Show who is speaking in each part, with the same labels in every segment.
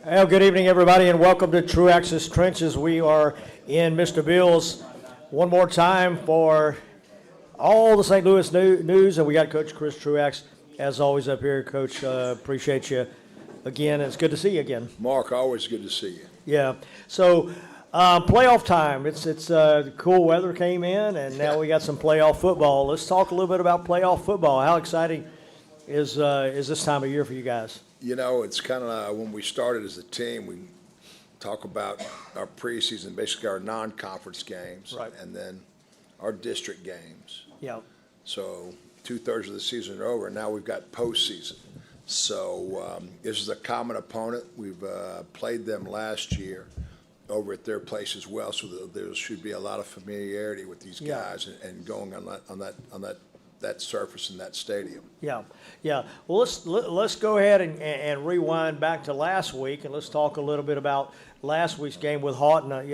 Speaker 1: Well, good evening, everybody, and welcome to Truax's Trenches. We are in Mr. Bill's one more time for all the St. Louis news, and we got Coach Chris Truax, as always, up here. Coach, appreciate you again. It's good to see you again.
Speaker 2: Mark, always good to see you.
Speaker 1: Yeah. So, playoff time. It's cool weather came in, and now we got some playoff football. Let's talk a little bit about playoff football. How exciting is this time of year for you guys?
Speaker 2: You know, it's kind of when we started as a team, we talk about our preseason, basically our non-conference games,
Speaker 1: right,
Speaker 2: and then our district games.
Speaker 1: Yeah.
Speaker 2: So 2/3 of the season are over, and now we've got postseason. So this is a common opponent. We've played them last year over at their place as well, so there should be a lot of familiarity with these guys and going on that surface in that stadium.
Speaker 1: Yeah, yeah. Well, let's go ahead and rewind back to last week, and let's talk a little bit about last week's game with Houghton.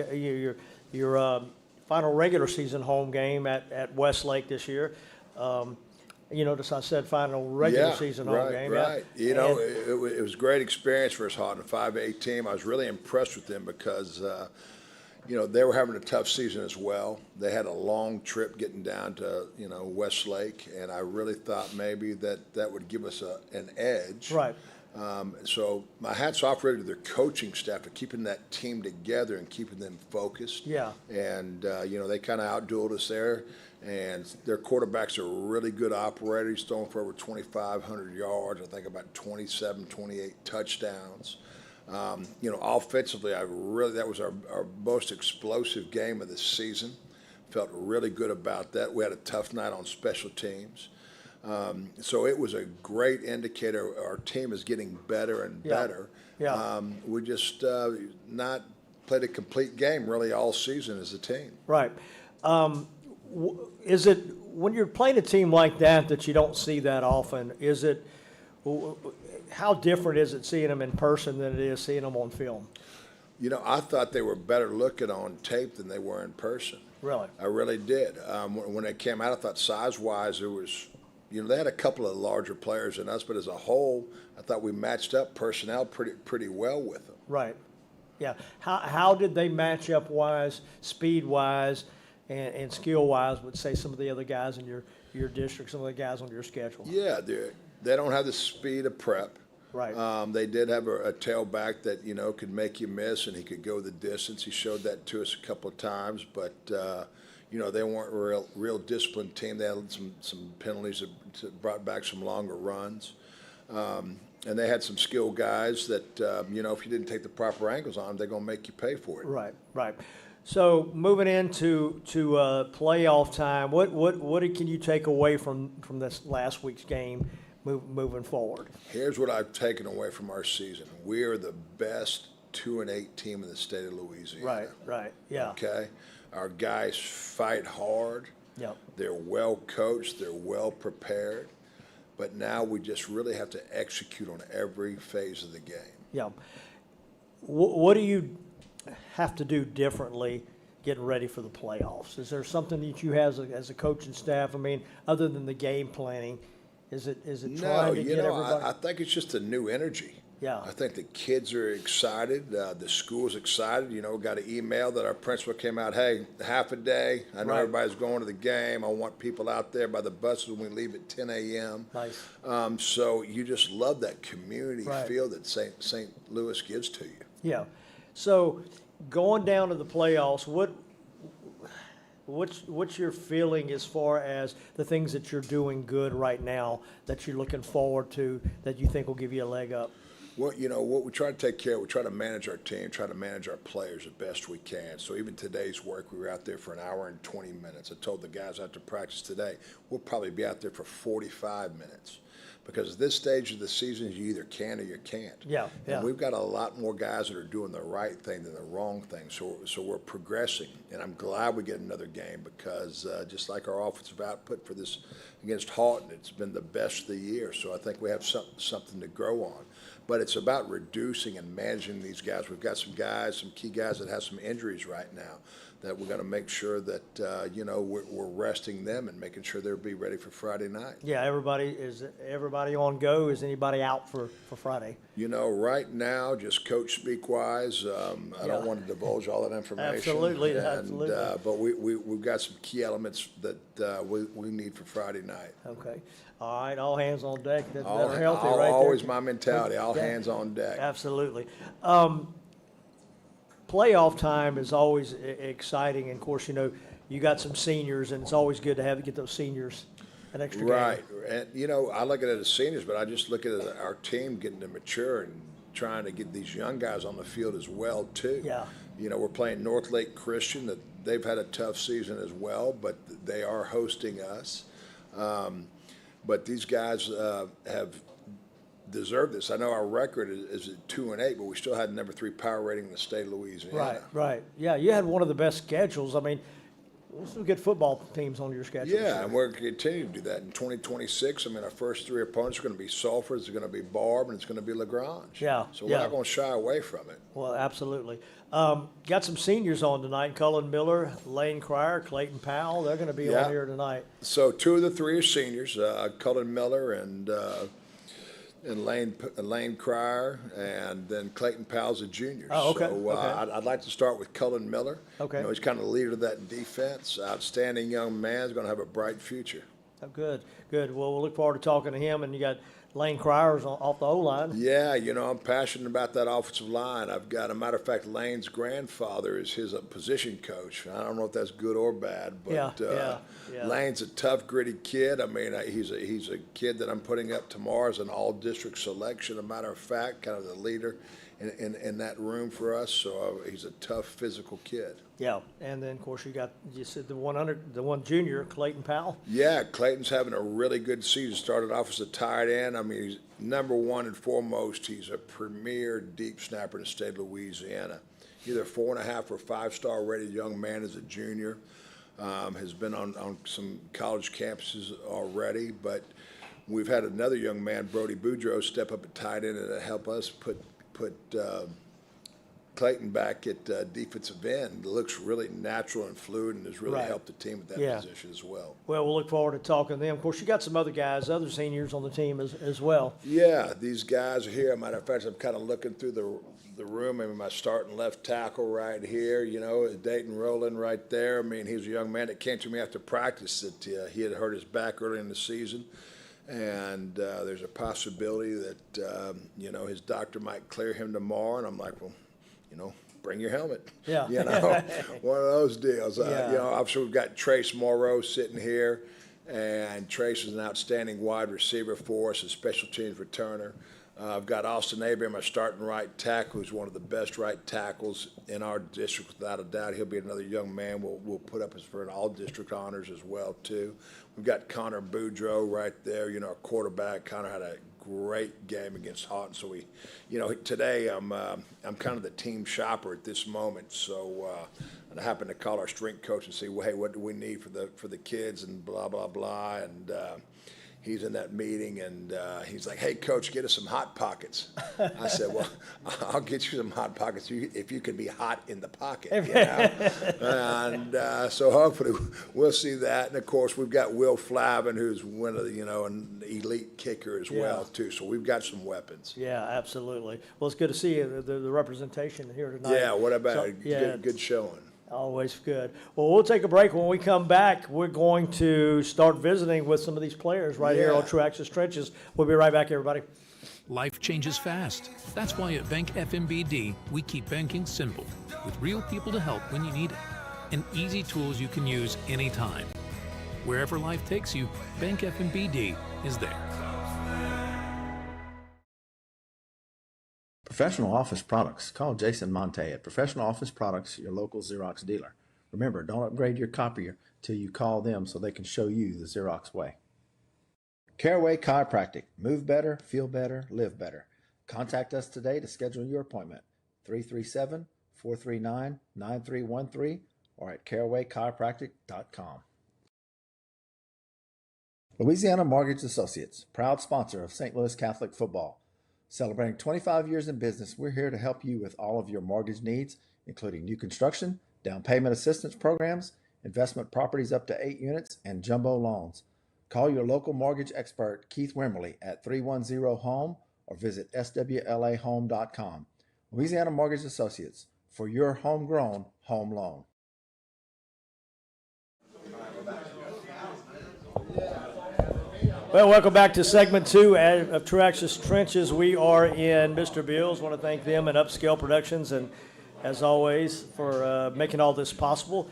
Speaker 1: Your final regular season home game at Westlake this year. You notice I said final regular season home game.
Speaker 2: Right.
Speaker 1: Yeah.
Speaker 2: You know, it was a great experience for us, Houghton, a 5A team. I was really impressed with them because you know, they were having a tough season as well. They had a long trip getting down to, you know, Westlake, and I really thought maybe that would give us an edge.
Speaker 1: Right.
Speaker 2: So my hat's off really to their coaching staff for keeping that team together and keeping them focused.
Speaker 1: Yeah.
Speaker 2: And, you know, they kind of outdueled us there. And their quarterbacks are really good operators. He's throwing for over 2,500 yards, I think about 27, 28 touchdowns. You know, offensively, that was our most explosive game of the season. Felt really good about that. We had a tough night on special teams. So it was a great indicator our team is getting better and better.
Speaker 1: Yeah.
Speaker 2: We just not played a complete game really all season as a team.
Speaker 1: Right. Is it when you're playing a team like that you don't see that often? Is it? How different is it seeing them in person than it is seeing them on film?
Speaker 2: You know, I thought they were better looking on tape than they were in person.
Speaker 1: Really?
Speaker 2: I really did. When they came out, I thought size-wise it was, you know, they had a couple of larger players than us, but as a whole, I thought we matched up personnel pretty well with them.
Speaker 1: Right. Yeah. How did they match up wise, speed-wise, and skill-wise with, say, some of the other guys in your district, some of the guys on your schedule?
Speaker 2: Yeah, they don't have the speed of prep.
Speaker 1: Right.
Speaker 2: They did have a tailback that, you know, could make you miss, and he could go the distance. He showed that to us a couple of times, but, you know, they weren't a real disciplined team. They had some penalties that brought back some longer runs. And they had some skilled guys that, you know, if you didn't take the proper angles on them, they're going to make you pay for it.
Speaker 1: Right, right. So moving into playoff time, what can you take away from this last week's game moving forward?
Speaker 2: Here's what I've taken away from our season. We are the best 2-8 team in the state of Louisiana.
Speaker 1: Right, right, yeah.
Speaker 2: Okay? Our guys fight hard.
Speaker 1: Yep.
Speaker 2: They're well coached. They're well prepared. But now we just really have to execute on every phase of the game.
Speaker 1: Yeah. What do you have to do differently getting ready for the playoffs? Is there something that you have as a coaching staff? I mean, other than the game planning, is it trying to get everybody?
Speaker 2: I think it's just a new energy.
Speaker 1: Yeah.
Speaker 2: I think the kids are excited. The school's excited. You know, got an email that our principal came out, hey, half a day. I know everybody's going to the game. I want people out there by the buses when we leave at 10 a.m.
Speaker 1: Nice.
Speaker 2: So you just love that community feel that St. Louis gives to you.
Speaker 1: Yeah. So going down to the playoffs, what's your feeling as far as the things that you're doing good right now that you're looking forward to that you think will give you a leg up?
Speaker 2: Well, you know, what we try to take care of, we try to manage our team, try to manage our players the best we can. So even today's work, we were out there for an hour and 20 minutes. I told the guys after practice today, we'll probably be out there for 45 minutes. Because at this stage of the season, you either can or you can't.
Speaker 1: Yeah, yeah.
Speaker 2: And we've got a lot more guys that are doing the right thing than the wrong thing. So we're progressing. And I'm glad we get another game because just like our offensive output for this against Houghton, it's been the best of the year. So I think we have something to grow on. But it's about reducing and managing these guys. We've got some key guys that have some injuries right now that we got to make sure that, we're resting them and making sure they'll be ready for Friday night.
Speaker 1: Yeah, is everybody on go? Is anybody out for Friday?
Speaker 2: Right now, just coach speak wise, I don't
Speaker 1: Yeah.
Speaker 2: want to divulge all that information.
Speaker 1: Absolutely,
Speaker 2: And,
Speaker 1: absolutely.
Speaker 2: But we've got some key elements that we need for Friday night.
Speaker 1: Okay. All right, all hands on deck. That's
Speaker 2: All,
Speaker 1: better healthy
Speaker 2: all-
Speaker 1: right there.
Speaker 2: always my mentality, all
Speaker 1: Yeah.
Speaker 2: hands on deck.
Speaker 1: Absolutely. Playoff time is always exciting. And of course, you got some seniors, and it's always good to get those seniors an extra game.
Speaker 2: Right, and I look at it as seniors, but I just look at it as our team getting to mature and trying to get these young guys on the field as well too.
Speaker 1: Yeah.
Speaker 2: We're playing North Lake Christian. That they've had a tough season as well, but they are hosting us. But these guys have deserved this. I know our record is at 2-8, but we still had number 3 power rating in the state of Louisiana.
Speaker 1: Right, right. Yeah, you had one of the best schedules. I mean, some good football teams on your schedule.
Speaker 2: Yeah, and we're going to continue to do that in 2026. Our first 3 opponents are going to be Sulphur, it's going to be Barb, and it's going to be LaGrange.
Speaker 1: Yeah,
Speaker 2: So we're
Speaker 1: yeah.
Speaker 2: not going to shy away from it.
Speaker 1: Well, absolutely. Got some seniors on tonight. Cullen Miller, Lane Cryer, Clayton Powell. They're going to be
Speaker 2: Yeah.
Speaker 1: on here tonight.
Speaker 2: So 2 of the 3 are seniors, Cullen Miller and Lane Cryer, and then Clayton Powell's a junior.
Speaker 1: Oh, okay,
Speaker 2: So
Speaker 1: okay.
Speaker 2: I'd like to start with Cullen Miller.
Speaker 1: Okay.
Speaker 2: He's kind of the leader of that defense. Outstanding young man. He's going to have a bright future.
Speaker 1: Oh, good, good. Well, we'll look forward to talking to him. And you got Lane Cryer's off the O-line.
Speaker 2: Yeah, I'm passionate about that offensive line. I've got, a matter of fact, Lane's grandfather is his position coach. I don't know if that's good or bad, but
Speaker 1: Yeah.
Speaker 2: Lane's a tough, gritty kid. He's a kid that I'm putting up tomorrow as an all-district selection. A matter of fact, kind of the leader in that room for us. So he's a tough, physical kid.
Speaker 1: Yeah, and then of course you said the one junior, Clayton Powell.
Speaker 2: Yeah, Clayton's having a really good season. Started off as a tight end. He's number one and foremost. He's a premier deep snapper in the state of Louisiana. Either 4.5 or 5-star rated young man as a junior. Has been on some college campuses already, but we've had another young man, Brody Boudreaux, step up at tight end and help us put Clayton back at defensive end. It looks really natural and fluid and has really
Speaker 1: Right.
Speaker 2: helped the team at that
Speaker 1: Yeah.
Speaker 2: position as well.
Speaker 1: Well, we'll look forward to talking to them. Of course, you got some other guys, other seniors on the team as well.
Speaker 2: Yeah, these guys are here. Matter of fact, I'm kind of looking through the room. My starting left tackle right here, Dayton Rowland right there. He's a young man that came to me after practice that he had hurt his back early in the season. And there's a possibility that, his doctor might clear him tomorrow. And I'm like, well, bring your helmet.
Speaker 1: Yeah.
Speaker 2: One of those deals.
Speaker 1: Yeah.
Speaker 2: Obviously we've got Trace Morrow sitting here, and Trace is an outstanding wide receiver for us, a special teams returner. I've got Austin Abraham, my starting right tackle, who's one of the best right tackles in our district, without a doubt. He'll be another young man we'll put up as for an all-district honors as well, too. We've got Connor Boudreaux right there, our quarterback. Connor had a great game against Houghton. So today I'm kind of the team shopper at this moment. So I happened to call our strength coach and say, well, hey, what do we need for the kids and blah, blah, blah. And he's in that meeting, and he's like, hey, Coach, get us some Hot Pockets. I said, well, I'll get you some Hot Pockets if you can be hot in the pocket, And so hopefully we'll see that. And, of course, we've got Will Flavin, who's one of an elite kicker as well, too. So we've got some weapons.
Speaker 1: Yeah, absolutely. Well, it's good to see the representation here tonight.
Speaker 2: Yeah, what about
Speaker 1: So,
Speaker 2: it? Good showing.
Speaker 1: Always good. Well, we'll take a break. When we come back, we're going to start visiting with some of these players right here
Speaker 2: Yeah.
Speaker 1: on Truax's Trenches. We'll be right back, everybody.
Speaker 3: Life changes fast. That's why at Bank FMBD, we keep banking simple, with real people to help when you need it, and easy tools you can use anytime. Wherever life takes you, Bank FMBD is there.
Speaker 4: Professional Office Products. Call Jason Monte at Professional Office Products, your local Xerox dealer. Remember, don't upgrade your copier till you call them so they can show you the Xerox way. Caraway Chiropractic. Move better, feel better, live better. Contact us today to schedule your appointment. 337-439-9313 or at carawaychiropractic.com. Louisiana Mortgage Associates, proud sponsor of St. Louis Catholic football. Celebrating 25 years in business, we're here to help you with all of your mortgage needs, including new construction, down payment assistance programs, investment properties up to 8 units, and jumbo loans. Call your local mortgage expert, Keith Wimberly, at 310-HOME or visit swlahome.com. Louisiana Mortgage Associates, for your homegrown home loan.
Speaker 1: Well, welcome back to segment 2 of Truax's Trenches. We are in Mr. Bill's. Want to thank them and Upscale Productions, and as always, for making all this possible.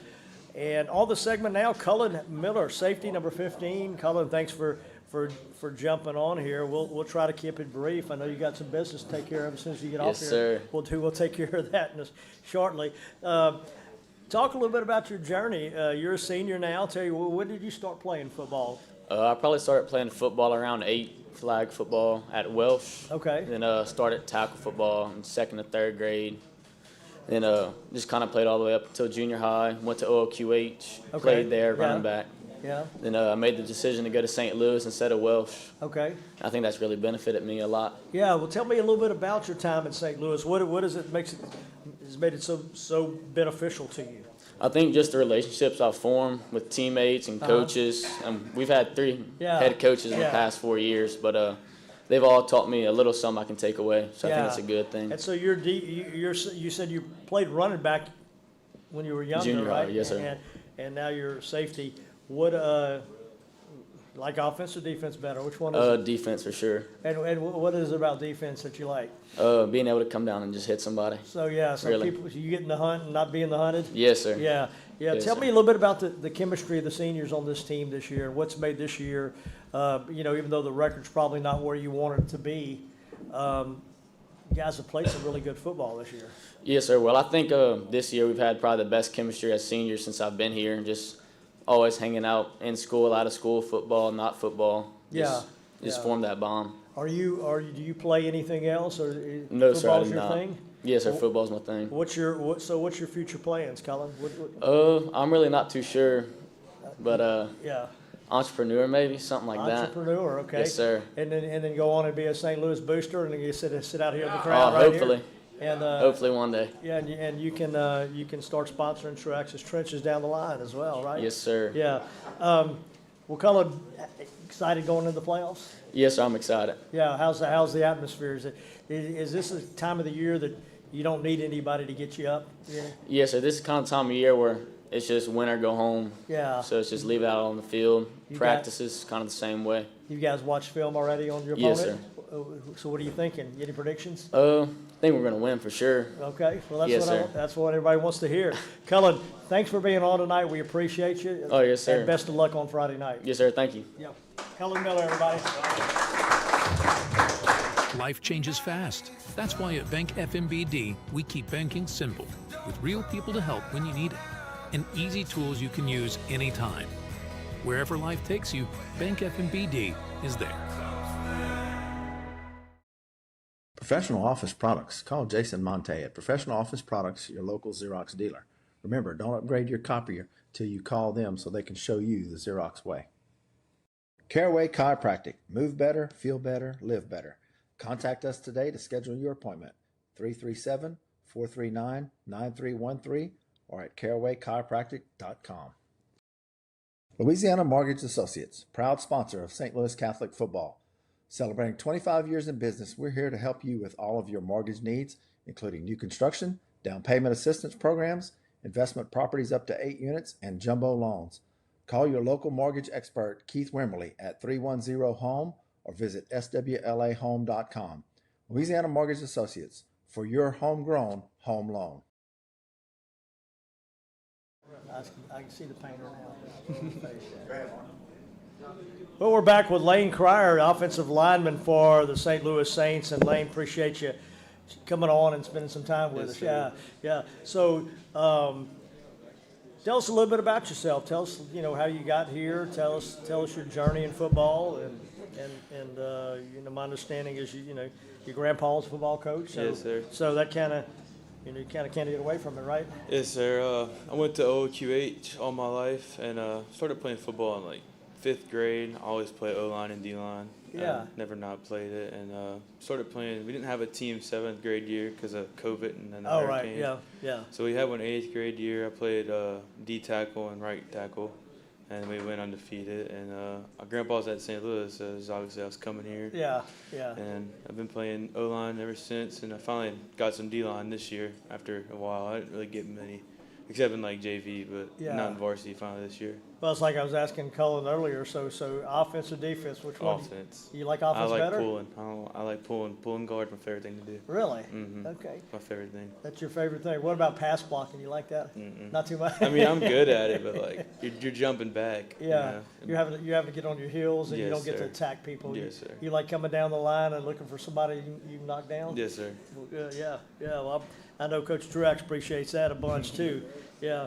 Speaker 1: And on the segment now, Cullen Miller, safety number 15. Cullen, thanks for jumping on here. We'll try to keep it brief. I know you got some business to take care of as soon as you get off here.
Speaker 5: Yes, sir.
Speaker 1: We'll take care of that shortly. Talk a little bit about your journey. You're a senior now. Tell you, when did you start playing football?
Speaker 5: I probably started playing football around 8, flag football at Welsh.
Speaker 1: Okay.
Speaker 5: Then started tackle football in 2nd and 3rd grade. Then just kind of played all the way up until junior high. Went to OQH,
Speaker 1: Okay.
Speaker 5: played there,
Speaker 1: Yeah.
Speaker 5: running back.
Speaker 1: Yeah.
Speaker 5: Then I made the decision to go to St. Louis instead of Welsh.
Speaker 1: Okay.
Speaker 5: I think that's really benefited me a lot.
Speaker 1: Yeah. Well, tell me a little bit about your time in St. Louis. What is it has made it so beneficial to you?
Speaker 5: I think just the relationships I've formed with teammates and coaches. We've had 3
Speaker 1: Yeah.
Speaker 5: head coaches in the
Speaker 1: Yeah.
Speaker 5: past 4 years, but they've all taught me a little something I can take away. So I
Speaker 1: Yeah.
Speaker 5: think it's a good thing.
Speaker 1: And so you said you played running back when you were younger,
Speaker 5: Junior high,
Speaker 1: right?
Speaker 5: yes, sir.
Speaker 1: And now you're safety. What like offense or defense better? Which one is it?
Speaker 5: Defense for sure.
Speaker 1: And what is it about defense that you like?
Speaker 5: Being able to come down and just hit somebody.
Speaker 1: So yeah, so
Speaker 5: Really.
Speaker 1: people, you get in the hunt and not being the hunted.
Speaker 5: Yes, sir.
Speaker 1: Yeah.
Speaker 5: Yes,
Speaker 1: Tell
Speaker 5: sir.
Speaker 1: me a little bit about the chemistry of the seniors on this team this year, and what's made this year. Even though the record's probably not where you want it to be, you guys have played some really good football this year.
Speaker 5: Yes, sir. Well, I think this year we've had probably the best chemistry as seniors since I've been here, and just always hanging out in school, out of school, football, not football. Just
Speaker 1: Yeah.
Speaker 5: formed that bond.
Speaker 1: Do you play anything else, or
Speaker 5: No, sir, I
Speaker 1: football's
Speaker 5: do
Speaker 1: your
Speaker 5: not.
Speaker 1: thing?
Speaker 5: Yes, sir. Football's my thing.
Speaker 1: What's your future plans, Colin? What,
Speaker 5: I'm really not too sure, but
Speaker 1: yeah,
Speaker 5: entrepreneur maybe, something like that.
Speaker 1: entrepreneur, okay.
Speaker 5: Yes, sir.
Speaker 1: And then go on and be a St. Louis booster, and then you sit out here in the crowd right
Speaker 5: Hopefully.
Speaker 1: here. And
Speaker 5: Hopefully one day.
Speaker 1: yeah, and you can start sponsoring Truax's Trenches down the line as well, right?
Speaker 5: Yes, sir.
Speaker 1: Yeah. Well, Colin, excited going into the playoffs?
Speaker 5: Yes, sir. I'm excited.
Speaker 1: Yeah. How's the atmosphere? Is this a time of the year that you don't need anybody to get you up? Yeah.
Speaker 5: Yes, sir. This is kind of time of year where it's just win or go home.
Speaker 1: Yeah.
Speaker 5: So it's just leave it out on the field.
Speaker 1: You got-
Speaker 5: Practices kind of the same way.
Speaker 1: You guys watched film already on your
Speaker 5: Yes,
Speaker 1: opponent? So what are you thinking? Any predictions?
Speaker 5: I think we're gonna win for sure.
Speaker 1: Okay, well, that's
Speaker 5: Yes,
Speaker 1: what
Speaker 5: sir.
Speaker 1: that's what everybody wants to hear. Cullen, thanks for being on tonight. We appreciate you.
Speaker 5: Oh, yes, sir.
Speaker 1: And best of luck on Friday night.
Speaker 5: Yes, sir. Thank you.
Speaker 1: Yeah. Cullen Miller, everybody.
Speaker 3: Life changes fast. That's why at Bank FMBD, we keep banking simple, with real people to help when you need it, and easy tools you can use anytime. Wherever life takes you, Bank FMBD is there.
Speaker 4: Professional office products. Call Jason Monte at Professional Office Products, your local Xerox dealer. Remember, don't upgrade your copier till you call them so they can show you the Xerox way. Caraway Chiropractic. Move better, feel better, live better. Contact us today to schedule your appointment. 337-439-9313 or at carawaychiropractic.com. Louisiana Mortgage Associates, proud sponsor of St. Louis Catholic football. Celebrating 25 years in business, we're here to help you with all of your mortgage needs, including new construction, down payment assistance programs, investment properties up to 8 units, and jumbo loans. Call your local mortgage expert, Keith Wimberly, at 310-HOME or visit swlahome.com. Louisiana Mortgage Associates, for your homegrown home loan.
Speaker 1: I can see the painter now. Well, we're back with Lane Cryer, offensive lineman for the St. Louis Saints. And Lane, appreciate you coming on and spending some time with us.
Speaker 5: sir.
Speaker 1: Yeah. So, tell us a little bit about yourself. Tell us, how you got here. Tell us your journey in football. And my understanding is your grandpa's a football coach. So,
Speaker 6: Yes, sir.
Speaker 1: So that kind of, you can't get away from it, right?
Speaker 6: Yes, sir. I went to OQH all my life and started playing football in like fifth grade. I always play O-line and D-line.
Speaker 1: Yeah.
Speaker 6: Never not played it, and started playing. We didn't have a team seventh grade year because of COVID and then the
Speaker 1: Oh, right,
Speaker 6: hurricane.
Speaker 1: yeah, yeah.
Speaker 6: So we had one eighth grade year. I played D tackle and right tackle, and we went undefeated. And my grandpa's at St. Louis, so obviously I was coming here.
Speaker 1: Yeah, yeah.
Speaker 6: And I've been playing O-line ever since, and I finally got some D-line this year after a while. I didn't really get many, except in like JV, but
Speaker 1: Yeah.
Speaker 6: not in varsity finally this year.
Speaker 1: Well, it's like I was asking Cullen earlier, so offense or defense, which one?
Speaker 6: Offense.
Speaker 1: You like
Speaker 6: I
Speaker 1: offense
Speaker 6: like
Speaker 1: better?
Speaker 6: pulling. I like pulling. Pulling guard, my favorite thing to do.
Speaker 1: Really?
Speaker 6: Mhm.
Speaker 1: Okay.
Speaker 6: My favorite thing.
Speaker 1: That's your favorite thing. What about pass blocking? You like that? Not too much?
Speaker 6: I mean, I'm good at it, but like you're jumping back.
Speaker 1: Yeah,
Speaker 6: You
Speaker 1: you're having to get on your heels, and you
Speaker 6: Yes,
Speaker 1: don't get to
Speaker 6: sir.
Speaker 1: attack people.
Speaker 6: Yes, sir.
Speaker 1: You like coming down the line and looking for somebody you knock down.
Speaker 6: Yes, sir.
Speaker 1: Yeah. Well, I know Coach Truax appreciates that a bunch too. Yeah.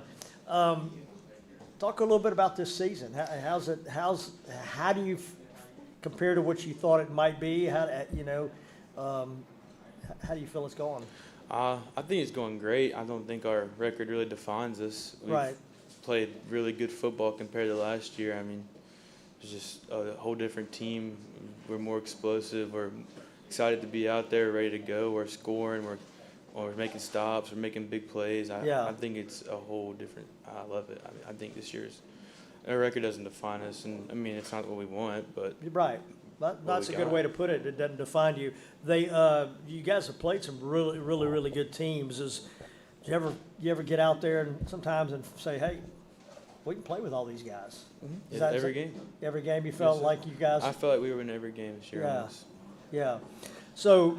Speaker 1: Talk a little bit about this season. How do you compare to what you thought it might be? How do you feel it's going?
Speaker 6: I think it's going great. I don't think our record really defines us. We've
Speaker 1: Right.
Speaker 6: played really good football compared to last year. I mean, it's just a whole different team. We're more explosive. We're excited to be out there, ready to go. We're scoring. We're making stops. We're making big plays.
Speaker 1: Yeah.
Speaker 6: I think it's a whole different. I love it. I think this year's our record doesn't define us, and I mean it's not what we want, but
Speaker 1: You're right. That's a
Speaker 6: we
Speaker 1: good
Speaker 6: got.
Speaker 1: way to put it. It doesn't define you. You guys have played some really good teams. Do you ever get out there and sometimes and say, hey, we can play with all these guys? Is that
Speaker 6: every game.
Speaker 1: Every game you felt
Speaker 6: sir.
Speaker 1: like you guys?
Speaker 6: I felt like we were in every game this year.
Speaker 1: Yeah.
Speaker 6: Almost.
Speaker 1: Yeah. So,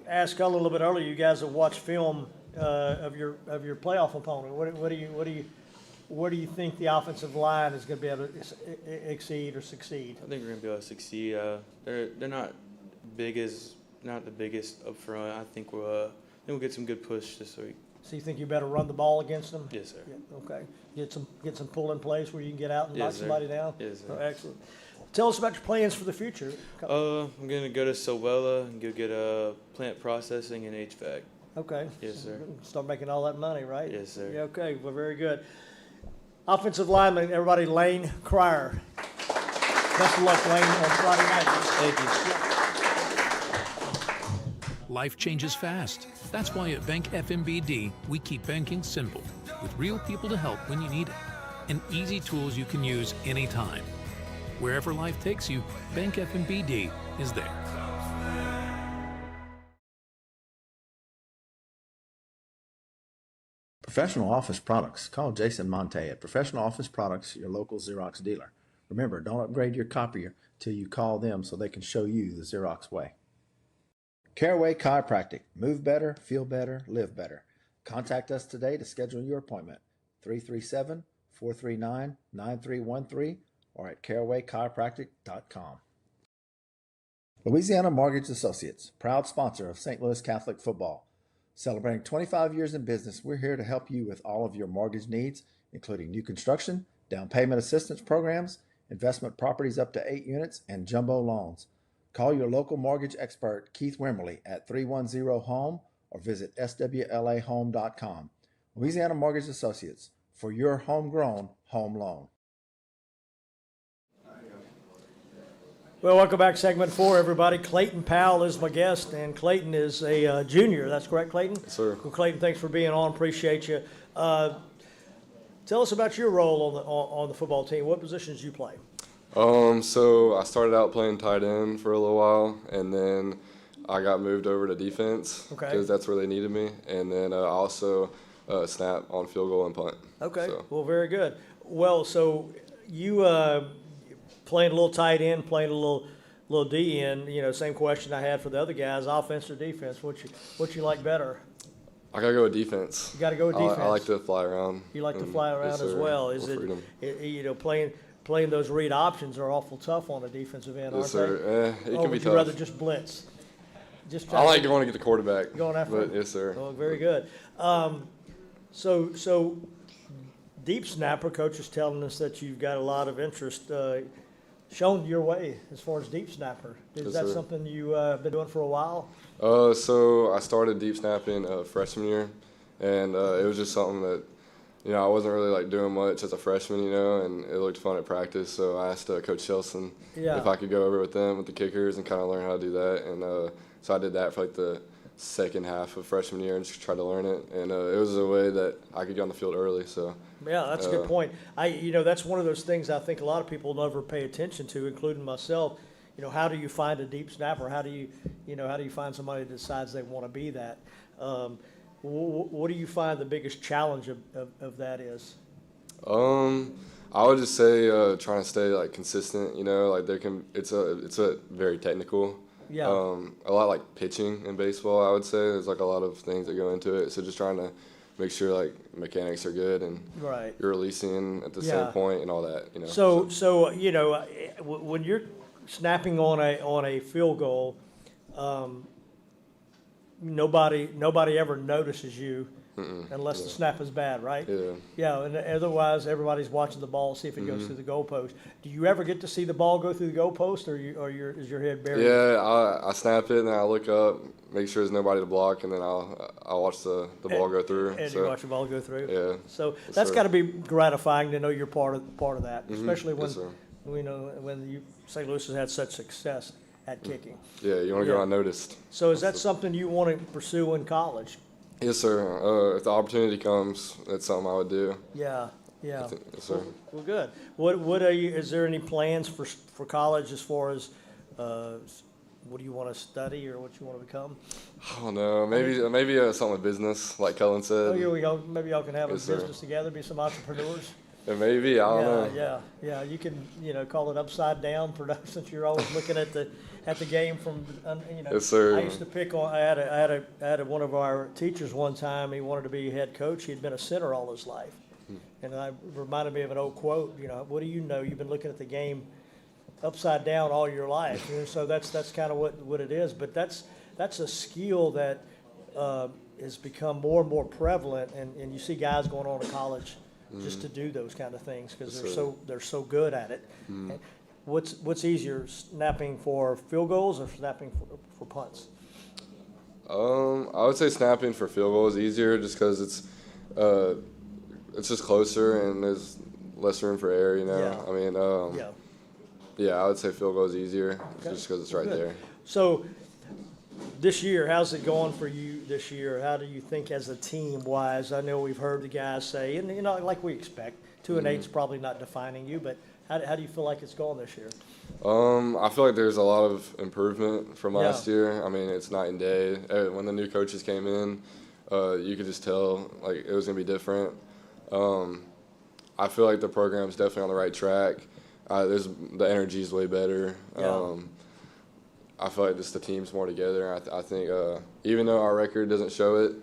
Speaker 1: asked Cullen a little bit earlier. You guys have watched film of your playoff opponent. What do you think the offensive line is going to be able to exceed or succeed?
Speaker 6: I think we're gonna be able to succeed. They're not not the biggest up front. I think we'll get some good push this week.
Speaker 1: So you think you better run the ball against them?
Speaker 6: Yes, sir.
Speaker 1: Yeah, okay. Get some pull in place where you can get out and knock
Speaker 6: Yes, sir.
Speaker 1: somebody down?
Speaker 6: Yes, sir.
Speaker 1: Oh, excellent. Tell us about your plans for the future.
Speaker 6: I'm gonna go to Sowella and go get plant processing and HVAC.
Speaker 1: Okay.
Speaker 6: Yes, sir.
Speaker 1: Start making all that money, right?
Speaker 6: Yes, sir.
Speaker 1: Yeah, okay. Well, very good. Offensive lineman, everybody, Lane Cryer. Best of luck, Lane, on Friday night.
Speaker 6: Thank you.
Speaker 3: Life changes fast. That's why at Bank FMBD, we keep banking simple, with real people to help when you need it, and easy tools you can use anytime. Wherever life takes you, Bank FMBD is there.
Speaker 4: Professional office products. Call Jason Monte at Professional Office Products, your local Xerox dealer. Remember, don't upgrade your copier till you call them so they can show you the Xerox way. Caraway Chiropractic. Move better, feel better, live better. Contact us today to schedule your appointment. 337-439-9313 or at carawaychiropractic.com. Louisiana Mortgage Associates, proud sponsor of St. Louis Catholic football. Celebrating 25 years in business, we're here to help you with all of your mortgage needs, including new construction, down payment assistance programs, investment properties up to 8 units, and jumbo loans. Call your local mortgage expert, Keith Wimmerly, at 310-HOME or visit swlahome.com. Louisiana Mortgage Associates, for your homegrown home loan.
Speaker 1: Well, welcome back, segment 4, everybody. Clayton Powell is my guest, and Clayton is a junior. That's correct, Clayton?
Speaker 7: Yes, sir.
Speaker 1: Well, Clayton, thanks for being on. Appreciate you. Tell us about your role on the football team. What positions you play?
Speaker 7: So I started out playing tight end for a little while, and then I got moved over to defense
Speaker 1: Okay.
Speaker 7: because that's where they needed me, and then I also snap on field goal and punt.
Speaker 1: Okay,
Speaker 7: So,
Speaker 1: well, very good. Well, so you playing a little tight end, playing a little D end. You know, same question I had for the other guys: offense or defense? What you like better?
Speaker 7: I gotta go with defense.
Speaker 1: You got to go with defense.
Speaker 7: I like to fly around.
Speaker 1: You like to
Speaker 7: and-
Speaker 1: fly around
Speaker 7: yes,
Speaker 1: as
Speaker 7: sir.
Speaker 1: well. Is
Speaker 7: More freedom.
Speaker 1: you know, playing those read options are awful tough on a defensive end, aren't
Speaker 7: Yes, sir.
Speaker 1: they?
Speaker 7: It
Speaker 1: Or
Speaker 7: can be
Speaker 1: would you
Speaker 7: tough.
Speaker 1: rather just blitz? Just try
Speaker 7: I
Speaker 1: to-
Speaker 7: like going to get the quarterback.
Speaker 1: Going after
Speaker 7: but
Speaker 1: him?
Speaker 7: yes, sir.
Speaker 1: Oh, very good. So deep snapper, coach is telling us that you've got a lot of interest shown your way as far as deep snapper. Is
Speaker 7: Yes,
Speaker 1: that
Speaker 7: sir.
Speaker 1: something you've been doing for a while?
Speaker 7: So I started deep snapping freshman year, and it was just something that you know, I wasn't really like doing much as a freshman, you know, and it looked fun at practice. So I asked Coach Shelson
Speaker 1: Yeah.
Speaker 7: if I could go over with them with the kickers and kind of learn how to do that. And so I did that for like the second half of freshman year and just tried to learn it. And it was a way that I could get on the field early. So
Speaker 1: Yeah, that's a good point. That's one of those things I think a lot of people never pay attention to, including myself. You know, how do you find a deep snapper? How do you find somebody that decides they want to be that? What do you find the biggest challenge of that is?
Speaker 7: I would just say trying to stay like consistent. You know, like it's a very technical.
Speaker 1: Yeah.
Speaker 7: A lot like pitching in baseball. I would say there's like a lot of things that go into it. So just trying to make sure like mechanics are good and
Speaker 1: Right.
Speaker 7: you're releasing at the
Speaker 1: Yeah.
Speaker 7: same point and all that. You know.
Speaker 1: So when you're snapping on a field goal, nobody ever notices you unless the snap is bad, right?
Speaker 7: Yeah.
Speaker 1: Yeah, and otherwise everybody's watching the ball, see if it goes through the goalpost. Do you ever get to see the ball go through the goalpost, or is your head buried?
Speaker 7: Yeah, I snap it and I look up, make sure there's nobody to block, and then I'll watch the ball go through.
Speaker 1: And
Speaker 7: So,
Speaker 1: you watch the ball go through.
Speaker 7: Yeah.
Speaker 1: So
Speaker 7: Yes,
Speaker 1: that's
Speaker 7: sir.
Speaker 1: got to be gratifying to know you're part of that, especially when
Speaker 7: Yes, sir.
Speaker 1: when St. Louis has had such success at kicking.
Speaker 7: Yeah, you want to
Speaker 1: Yeah.
Speaker 7: go unnoticed.
Speaker 1: So is that something you want to pursue in college?
Speaker 7: Yes, sir. If the opportunity comes, that's something I would do.
Speaker 1: Yeah, yeah.
Speaker 7: Yes, sir.
Speaker 1: Well, good. What are you? Is there any plans for college as far as what do you want to study or what you want to become?
Speaker 7: I don't know. Maybe something with business, like Kellen said.
Speaker 1: Oh, here we go. Maybe y'all can have
Speaker 7: Yes,
Speaker 1: a
Speaker 7: sir.
Speaker 1: business together, be some entrepreneurs.
Speaker 7: Yeah, maybe I don't know.
Speaker 1: Yeah. You can call it upside down production since you're always looking at the game from
Speaker 7: Yes, sir.
Speaker 1: I used to pick on. I had one of our teachers one time. He wanted to be head coach. He'd been a center all his life, and I reminded me of an old quote. What do you know? You've been looking at the game upside down all your life. So that's kind of what it is. But that's a skill that has become more and more prevalent, and you see guys going on to college just to do those kind of things because
Speaker 7: Yes, sir.
Speaker 1: they're so good at it. And what's easier, snapping for field goals or snapping for punts?
Speaker 7: I would say snapping for field goal is easier just because it's just closer and there's less room for error. You know.
Speaker 1: Yeah.
Speaker 7: I mean,
Speaker 1: Yeah.
Speaker 7: I would say field goal is easier
Speaker 1: Okay.
Speaker 7: just because it's right
Speaker 1: Good.
Speaker 7: there.
Speaker 1: So this year, how's it going for you this year? How do you think as a team wise? I know we've heard the guys say, and like we expect, 2-8 is probably not defining you, but how do you feel like it's going this year?
Speaker 7: I feel like there's a lot of improvement from
Speaker 1: Yeah.
Speaker 7: last year. I mean, it's night and day. When the new coaches came in, you could just tell like it was gonna be different. I feel like the program's definitely on the right track. The energy is way better.
Speaker 1: Yeah.
Speaker 7: I feel like just the team's more together. I think even though our record doesn't show it,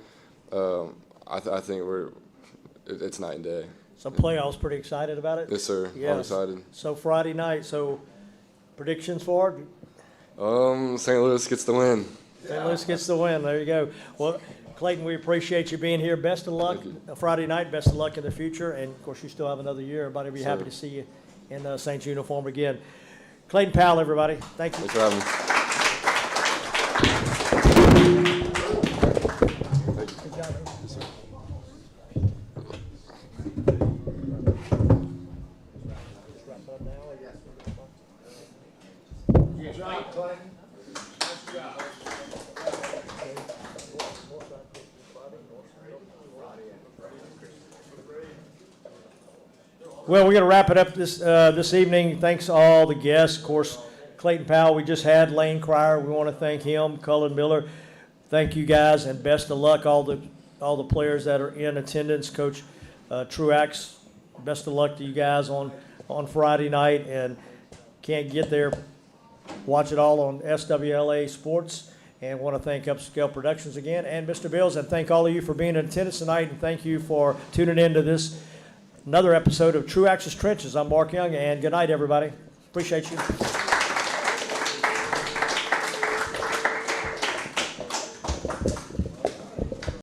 Speaker 7: I think it's night and day.
Speaker 1: So playoffs, pretty excited about it?
Speaker 7: Yes, sir. I'm
Speaker 1: Yes.
Speaker 7: excited.
Speaker 1: So Friday night, so predictions for it?
Speaker 7: St. Louis gets the win.
Speaker 1: St. Louis gets the win. There you go. Well, Clayton, we appreciate you being here. Best of luck Friday night. Best of luck in the future. And, of course, you still have another year. Everybody will be happy to see you in Saints uniform again. Clayton Powell, everybody. Thank you.
Speaker 7: Thanks for having me.
Speaker 1: Well, we're going to wrap it up this evening. Thanks to all the guests. Of course, Clayton Powell, we just had Lane Cryer. We want to thank him. Cullen Miller. Thank you guys, and best of luck all the players that are in attendance. Coach Truax, best of luck to you guys on Friday night. And can't get there, watch it all on SWLA Sports. And want to thank Upscale Productions again and Mr. Bills, and thank all of you for being in attendance tonight, and thank you for tuning in to another episode of Truax's Trenches. I'm Mark Young, and good night, everybody. Appreciate you.